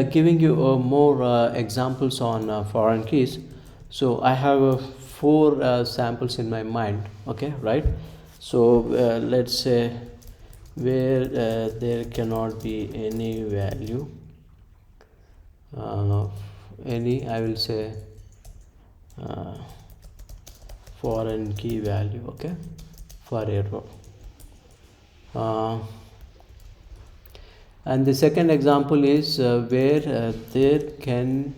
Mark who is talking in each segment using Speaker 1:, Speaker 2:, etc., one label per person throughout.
Speaker 1: Giving you more examples on foreign keys. So I have four samples in my mind. Okay, right? So let's say where there cannot be any value, any, I will say, uh, foreign key value, okay, for a row. And the second example is where there can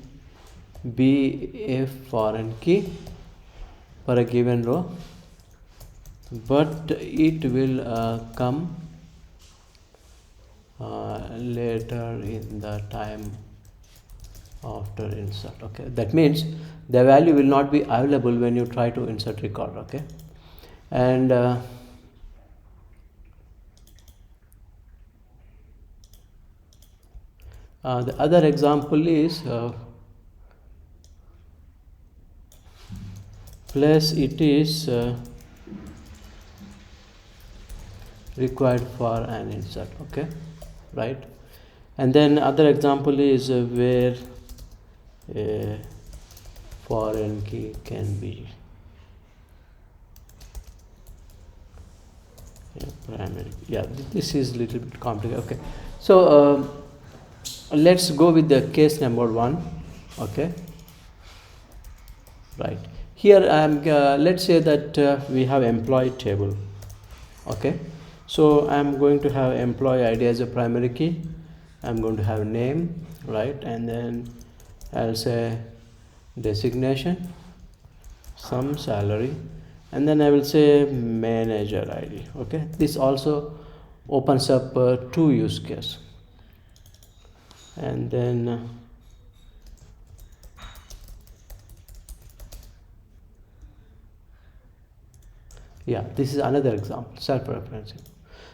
Speaker 1: be a foreign key for a given row, but it will come later in the time after insert. Okay, that means the value will not be available when you try to insert record. Okay, and the other example is plus it is required for an insert. Okay, right? And then other example is where a foreign key can be primary. Yeah, this is a little bit complicated. Okay, so let's go with the case number 1. Okay, right here I'm let's say that we have employee table. Okay, so I'm going to have employee ID as a primary key. I'm going to have name, right, and then I'll say designation, some salary, and then I will say manager ID. Okay, this also opens up 2 use case. And then yeah, this is another example, self-referencing.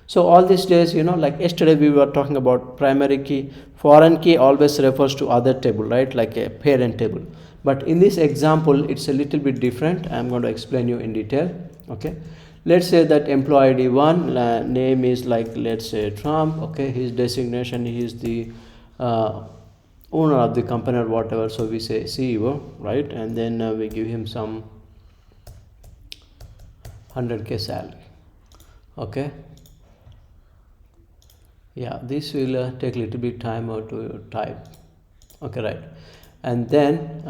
Speaker 1: So all these days, like yesterday we were talking about primary key. Foreign key always refers to other table, right, like a parent table. But in this example it's a little bit different. I'm going to explain you in detail. Okay, let's say that employee ID 1, name is like, let's say, Trump. Okay, his designation, he is the owner of the company or whatever, so we say CEO, right, and then we give him some 100k salary. Okay, yeah, this will take a little bit time to type. Okay, right, and then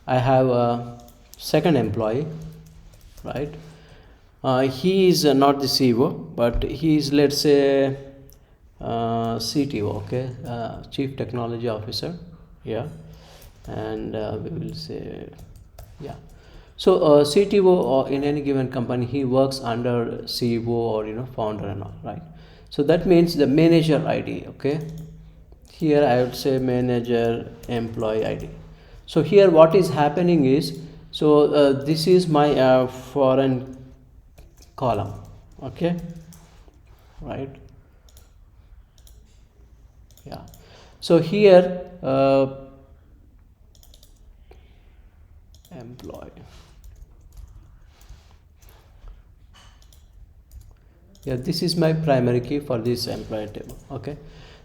Speaker 1: I have a second employee, right. He is not the CEO, but he is, let's say, CTO. Okay, Chief Technology Officer. Yeah, and we will say, yeah. So CTO in any given company, he works under CEO or founder and all, right. So that means the manager ID. Okay, here I would say manager employee ID. So here what is happening is, so this is my foreign column. Okay, right. Yeah, so here employee, yeah, this is my primary key for this employee table. Okay,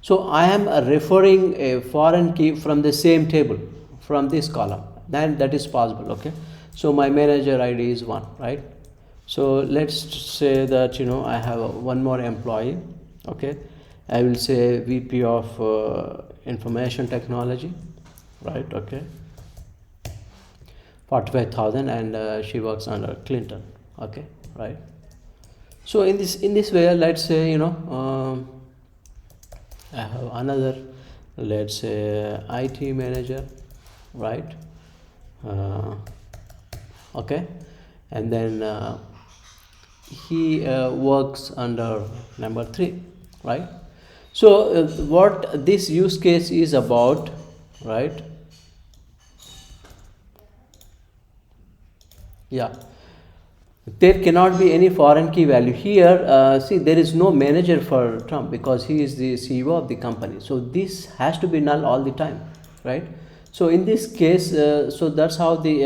Speaker 1: so I am referring a foreign key from the same table, from this column, then that is possible. Okay, so my manager ID is 1, right. So let's say that I have one more employee. Okay, I will say VP of information technology, right. Okay, 45,000, and she works under Clinton. Okay, right. So in this way, let's say I have another, let's say, IT manager, right. Okay, and then he works under number 3, right. So what this use case is about, right. Yeah, there cannot be any foreign key value here. See, there is no manager for Trump because he is the CEO of the company, so this has to be null all the time, right. So in this case, so that's how the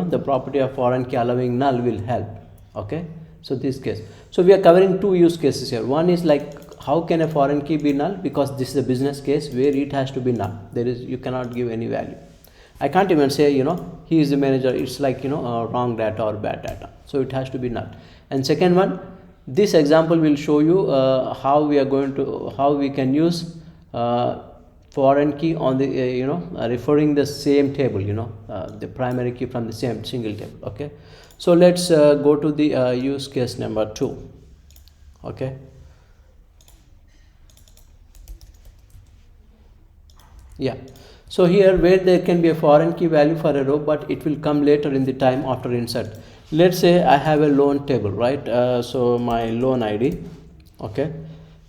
Speaker 1: the property of foreign key allowing null will help. Okay, so this case, so we are covering 2 use cases here. One is like how can a foreign key be null? Because this is a business case where it has to be null. You cannot give any value. I can't even say, he is the manager. It's like, wrong data or bad data. So it has to be null. And second one, this example will show you how we can use foreign key on the, referring the same table, the primary key from the same single table. Okay. So let's go to the use case number 2. Okay. Yeah. So here where there can be a foreign key value for a row, but it will come later in the time after insert. Let's say I have a loan table, right? So my loan ID, okay.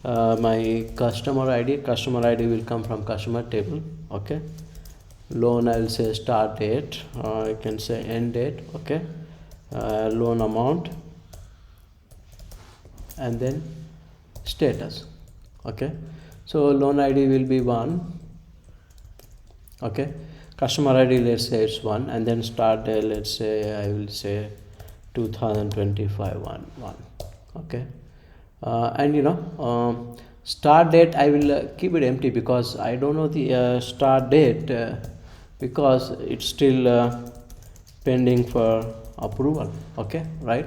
Speaker 1: My customer ID will come from customer table, okay. Loan, I'll say start date, I can say end date, okay. Loan amount, and then status, okay. So loan ID will be 1, okay. Customer ID, let's say it's 1, and then start date, let's say I will say 2025 1, okay. And start date I will keep it empty because I don't know the start date because it's still pending for approval, okay, right?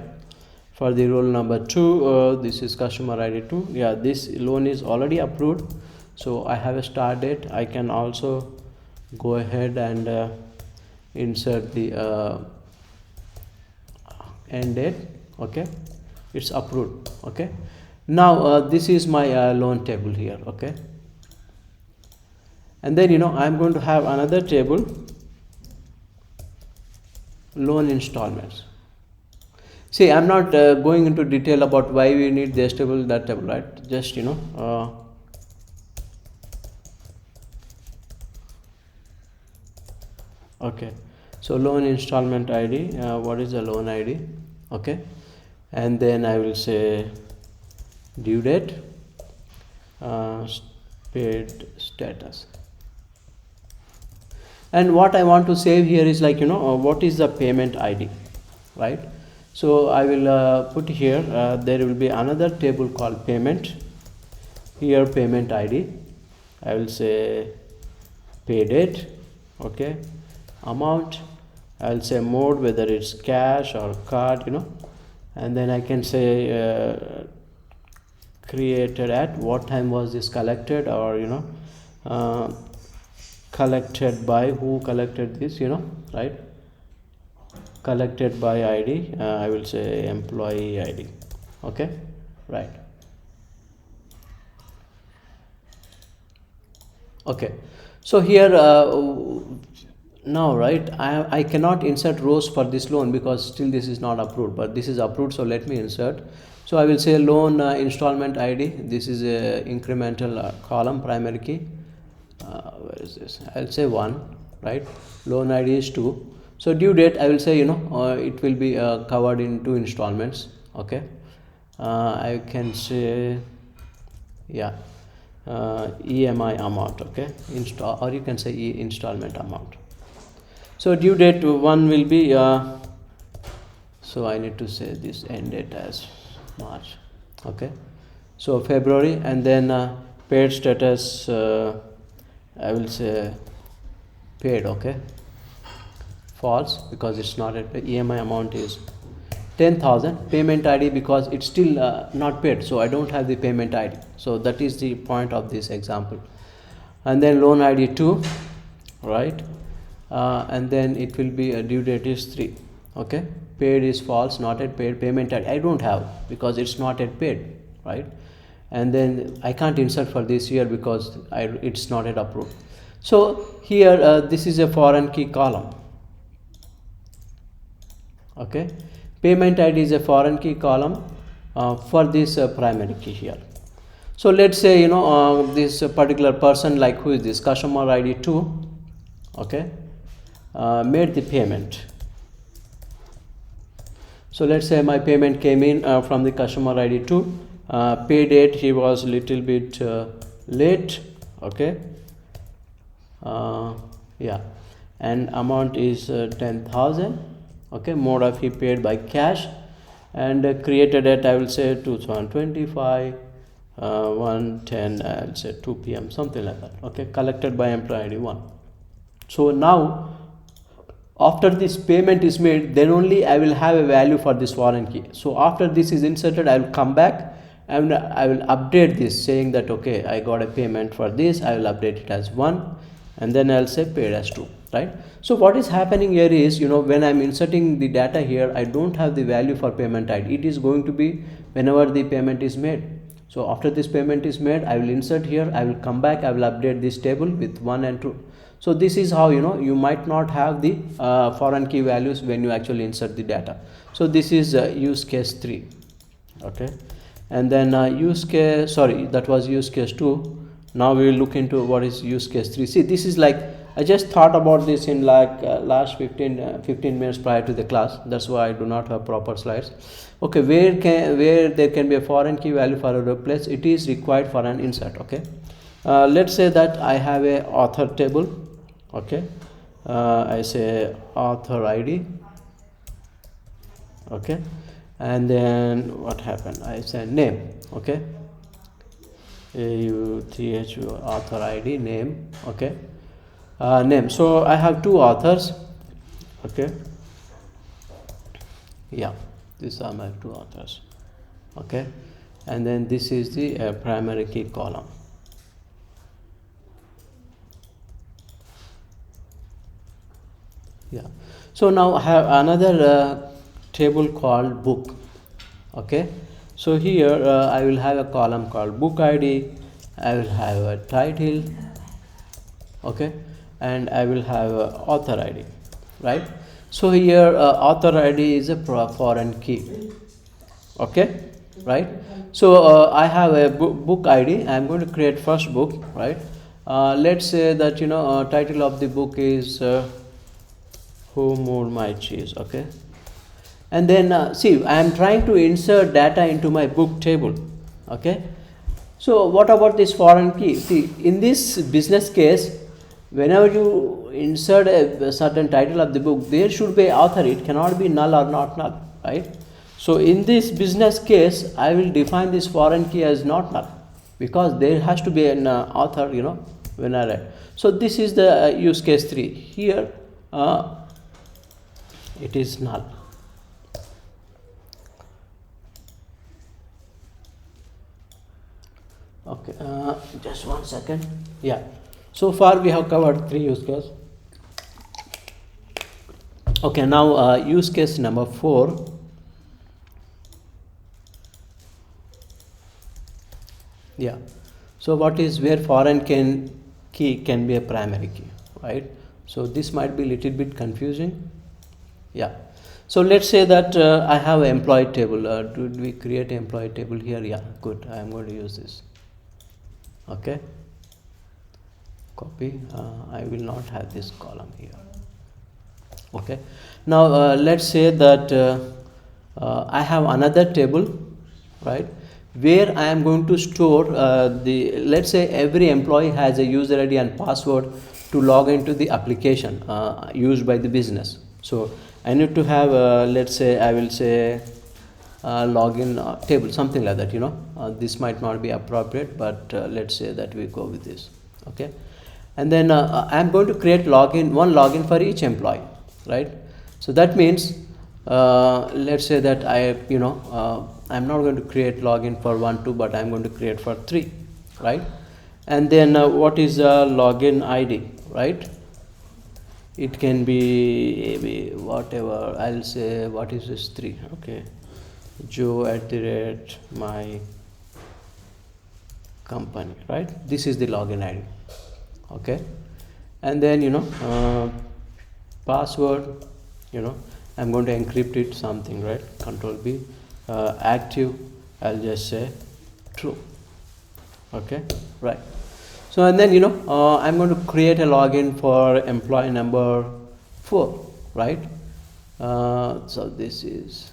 Speaker 1: For the roll number 2, this is customer ID 2. Yeah, this loan is already approved, so I have a start date. I can also go ahead and insert the end date, okay. It's approved, okay. Now this is my loan table here, okay. And then I'm going to have another table, loan installments. See, I'm not going into detail about why we need this table, that table, right? Just okay. So loan installment ID, what is the loan ID, okay. And then I will say due date, paid status. And what I want to save here is like what is the payment ID, right? So I will put here there will be another table called payment. Here payment ID, I will say pay date, okay. Amount, I will say mode, whether it's cash or card, and then I can say created at what time was this collected, or collected by, who collected this, right? Collected by ID, I will say employee ID, okay, right. Okay, so here now, right, I cannot insert rows for this loan because still this is not approved, but this is approved, so let me insert. So I will say loan installment ID, this is a incremental column, primary key, where is this, I'll say 1, right. Loan ID is 2. So due date, I will say it will be covered in 2 installments, okay. I can say, yeah, EMI amount, okay, install, or you can say installment amount. So due date 1 will be so I need to say this end date as March, okay. So February, and then paid status, I will say paid, okay. False because it's not at EMI amount is 10,000. Payment ID because it's still not paid, so I don't have the payment ID. So that is the point of this example. And then loan ID 2, right. And then it will be due date is 3, okay. Paid is false, not yet paid. Payment ID I don't have because it's not yet paid, right. And then I can't insert for this year because it's not yet approved. So here this is a foreign key column, okay. Payment ID is a foreign key column for this primary key here. So let's say this particular person, like who is this, customer ID 2, okay, made the payment. So let's say my payment came in from the customer ID 2. Pay date, he was little bit late, okay. Yeah, and amount is 10,000, okay. Mode of he paid by cash, and created at, I will say 2025, 1:10, I'll say 2 p.m., something like that. Okay, collected by employee ID 1. So now after this payment is made, then only I will have a value for this foreign key. So after this is inserted, I will come back and I will update this saying that okay, I got a payment for this. I will update it as 1 and then I'll say paid as 2, right? So what is happening here is, when I'm inserting the data here, I don't have the value for payment ID. It is going to be whenever the payment is made. So after this payment is made, I will insert here, I will come back, I will update this table with 1 and 2. So this is how you might not have the foreign key values when you actually insert the data. So this is use case 3. Okay, and then that was use case 2. Now we will look into what is use case 3. See, this is like I just thought about this in like last 15 minutes prior to the class. That's why I do not have proper slides. Okay, where there can be a foreign key value for a replace, it is required for an insert. Okay, let's say that I have a author table. Okay, I say author ID. Okay, and then what happened, I say name. Okay, AUTHU author ID name. Okay, name. So I have 2 authors. Okay, yeah, these are my 2 authors. Okay, and then this is the primary key column. Yeah, so now I have another table called book. Okay, so here I will have a column called book ID, I will have a title, okay, and I will have a author ID, right? So here author ID is a foreign key. Okay, right? So I have a book ID. I'm going to create first book, right? Let's say that title of the book is Who Moved My Cheese. Okay, and then see, I am trying to insert data into my book table. Okay, so what about this foreign key? See, in this business case, whenever you insert a certain title of the book, there should be author. It cannot be null or not null, right? So in this business case, I will define this foreign key as not null, because there has to be an author, when I write. So this is the use case 3. Here it is null. Okay, just one second. Yeah, so far we have covered 3 use cases. Okay, now use case number 4. Yeah, so what is where foreign key can be a primary key, right? So this might be a little bit confusing. Yeah, so let's say that I have an employee table. Did we create an employee table here? Yeah, good. I am going to use this. Okay, copy. I will not have this column here. Okay, now let's say that I have another table, right, where I am going to store let's say every employee has a user ID and password to log into the application used by the business. So I need to have let's say I will say login table, something like that. This might not be appropriate, but let's say that we go with this. Okay, and then I am going to create one login for each employee, right? So that means let's say that I'm not going to create login for 1, 2, but I'm going to create for 3, right? And then what is a login ID, right? It can be whatever. I'll say, what is this 3? Okay, Joe@my company, right? This is the login ID. Okay, and then password, I'm going to encrypt it, something, right? Control B. Active, I'll just say true. Okay, right? So and then I'm going to create a login for employee number 4, right? So this is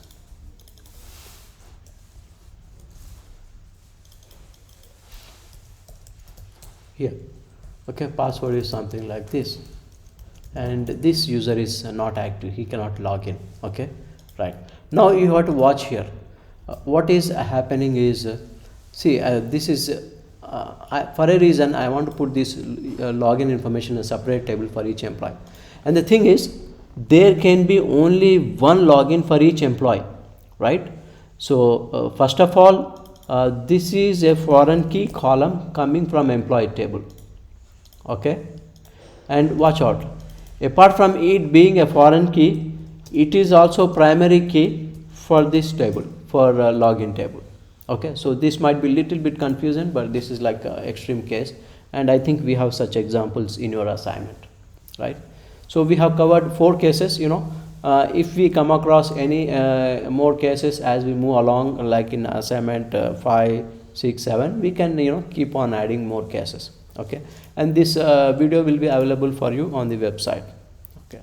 Speaker 1: here. Okay, password is something like this, and this user is not active, he cannot log in. Okay, right? Now you have to watch here. What is happening is See, this is for a reason I want to put this login information in a separate table for each employee. And the thing is, there can be only one login for each employee, right? So first of all, this is a foreign key column coming from employee table. Okay, and watch out, apart from it being a foreign key, it is also primary key for this table, for login table. Okay, so this might be little bit confusing, but this is like a extreme case, and I think we have such examples in your assignment, right? So we have covered 4 cases. If we come across any more cases as we move along, like in assignment 5, 6, 7, we can keep on adding more cases. Okay, and this video will be available for you on the website. Okay.